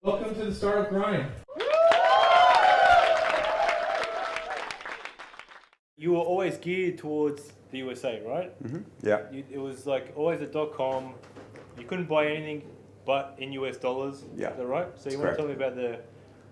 Welcome to the Startup Grind. You were always geared towards the USA, right? Mm-hmm. Yeah. It was like always a .com. You couldn't buy anything but in US dollars. Yeah. Is that right? So you want to tell me about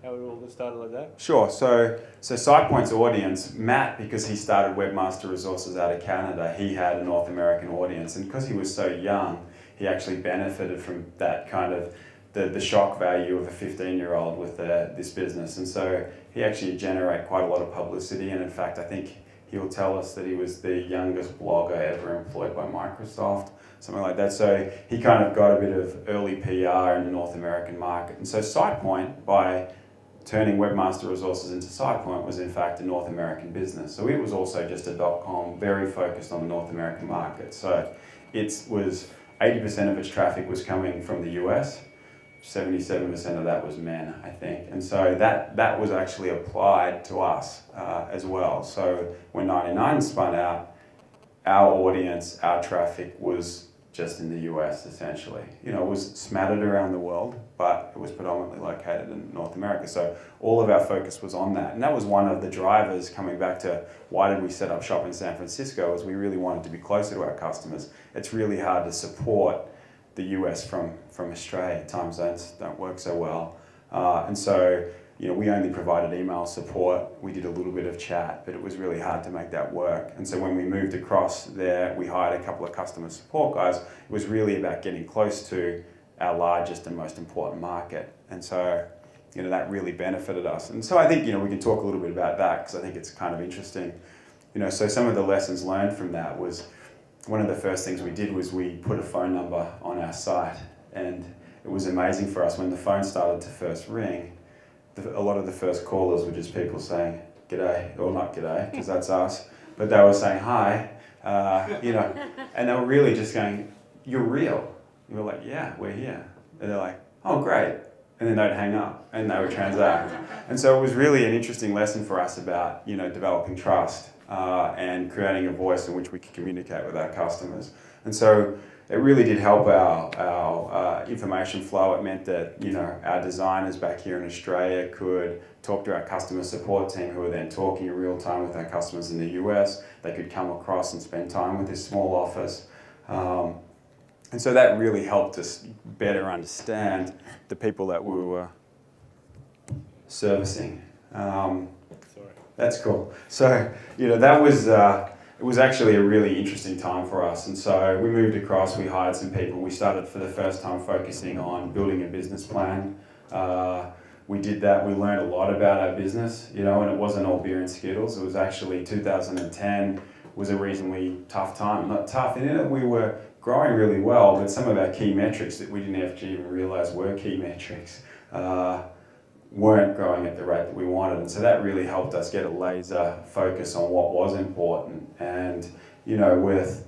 how it all started like that? Sure. So SitePoint's audience, Matt, because he started Webmaster Resources out of Canada, he had a North American audience, and because he was so young, he actually benefited from that kind of the shock value of a 15-year-old with this business, and so he actually generated quite a lot of publicity. And in fact, I think he'll tell us that he was the youngest blogger ever employed by Microsoft, something like that. So he kind of got a bit of early PR in the North American market. And so SitePoint, by turning Webmaster Resources into SitePoint, was in fact a North American business. So it was also just a .com, very focused on the North American market. So it was 80% of its traffic was coming from the US, 77% of that was men, I think. And so that was actually applied to us as well. So when 99 spun out, our audience, our traffic was just in the US essentially. You know, it was smattered around the world, but it was predominantly located in North America. So all of our focus was on that. And that was one of the drivers, coming back to why did we set up shop in San Francisco, is we really wanted to be closer to our customers. It's really hard to support the US from Australia. Time zones don't work so well. And so, you know, we only provided email support. We did a little bit of chat, but it was really hard to make that work. And so when we moved across there, we hired a couple of customer support guys. It was really about getting close to our largest and most important market. And so, you know, that really benefited us. And so I think, you know, we can talk a little bit about that because I think it's kind of interesting. You know, so some of the lessons learned from that was, one of the first things we did was we put a phone number on our site, and it was amazing for us when the phone started to first ring. A lot of the first callers were just people saying g'day, or not g'day, because that's us, but they were saying hi, you know, and they were really just going, "You're real." We were like, "Yeah, we're here." And they're like, "Oh, great." And then they'd hang up and they would transact. And so it was really an interesting lesson for us about, you know, developing trust and creating a voice in which we could communicate with our customers. And so it really did help our information flow. It meant that, you know, our designers back here in Australia could talk to our customer support team, who were then talking in real time with our customers in the US. They could come across and spend time with this small office. And so that really helped us better understand the people that we were servicing. That's cool. So, you know, that was, it was actually a really interesting time for us. And so we moved across, we hired some people. We started for the first time focusing on building a business plan. We did that. We learned a lot about our business, you know, and it wasn't all beer and Skittles. It was actually 2010 was a reasonably tough time. Not tough, in it we were growing really well, but some of our key metrics that we didn't actually even realize were key metrics weren't growing at the rate that we wanted. And so that really helped us get a laser focus on what was important. And, you know, with,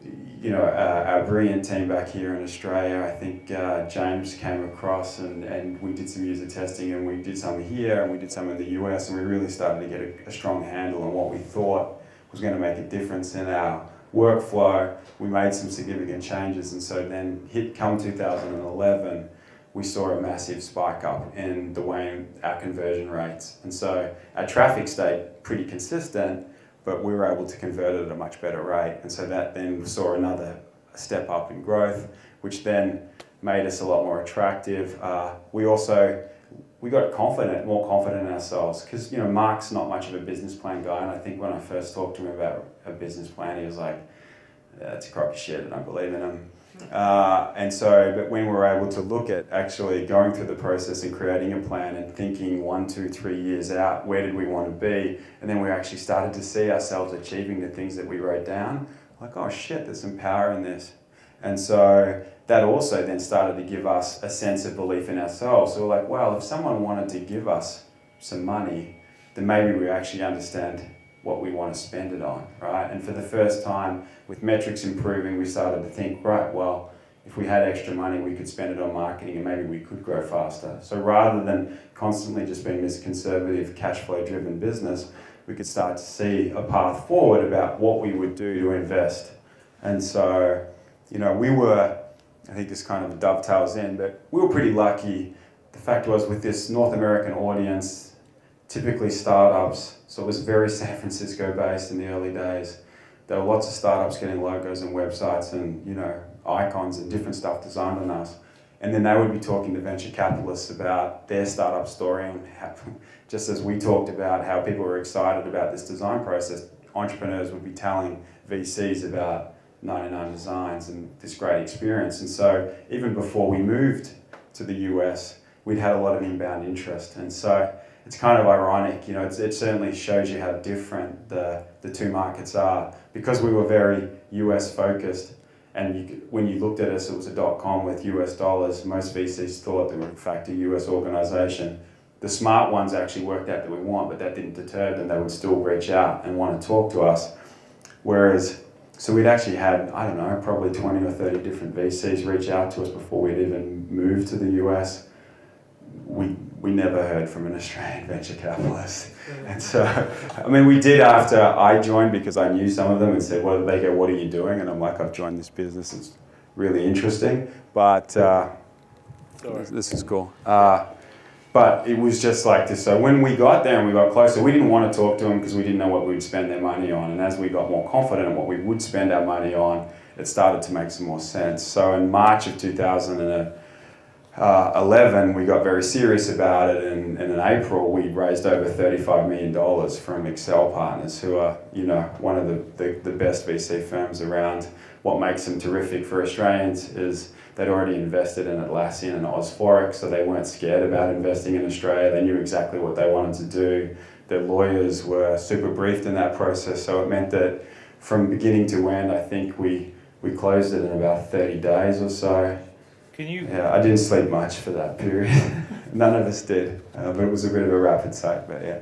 you know, our brilliant team back here in Australia, I think James came across and we did some user testing, and we did some here and we did some in the US, and we really started to get a strong handle on what we thought was going to make a difference in our workflow. We made some significant changes, and so then come 2011, we saw a massive spike up in the way our conversion rates. And so our traffic stayed pretty consistent, but we were able to convert it at a much better rate. And so that then saw another step up in growth, which then made us a lot more attractive. We got more confident in ourselves, because, you know, Mark's not much of a business plan guy, and I think when I first talked to him about a business plan, he was like, "That's a crock of shit, I don't believe in him." But when we were able to look at actually going through the process and creating a plan and thinking 1, 2, 3 years out, where did we want to be? And then we actually started to see ourselves achieving the things that we wrote down. Like, oh shit, there's some power in this. And so that also then started to give us a sense of belief in ourselves. So we're like, well, if someone wanted to give us some money, then maybe we actually understand what we want to spend it on, right? And for the first time, with metrics improving, we started to think, right, well, if we had extra money, we could spend it on marketing and maybe we could grow faster. So rather than constantly just being this conservative, cash flow driven business, we could start to see a path forward about what we would do to invest. And so, you know, we were, I think this kind of dovetails in, but we were pretty lucky the fact was with this North American audience, typically startups, so it was very San Francisco based in the early days. There were lots of startups getting logos and websites and, you know, icons and different stuff designed on us. And then they would be talking to venture capitalists about their startup story, and how, just as we talked about how people were excited about this design process, entrepreneurs would be telling VCs about 99Designs and this great experience. And so even before we moved to the US, we'd had a lot of inbound interest. And so it's kind of ironic, you know, it certainly shows you how different the two markets are. Because we were very US focused, and when you looked at us, it was a .com with US dollars. Most VCs thought they were in fact a US organization. The smart ones actually worked out that we want, but that didn't deter them. They would still reach out and want to talk to us. Whereas, so we'd actually had, I don't know, probably 20 or 30 different VCs reach out to us before we'd even moved to the US. We never heard from an Australian venture capitalist. And so, I mean, we did after I joined, because I knew some of them and said, well, they go, what are you doing? And I'm like, I've joined this business, it's really interesting, but this is cool. But it was just like this. So when we got there and we got closer, we didn't want to talk to them because we didn't know what we'd spend their money on. And as we got more confident in what we would spend our money on, it started to make some more sense. So in March of 2011, we got very serious about it, and in April we raised over $35 million from Excel Partners, who are, you know, one of the best VC firms around. What makes them terrific for Australians is they'd already invested in Atlassian and Osphoric, so they weren't scared about investing in Australia. They knew exactly what they wanted to do. Their lawyers were super briefed in that process, so it meant that from beginning to end, I think we closed it in about 30 days or so. Yeah, I didn't sleep much for that period. None of us did, but it was a bit of a rapid site, but yeah.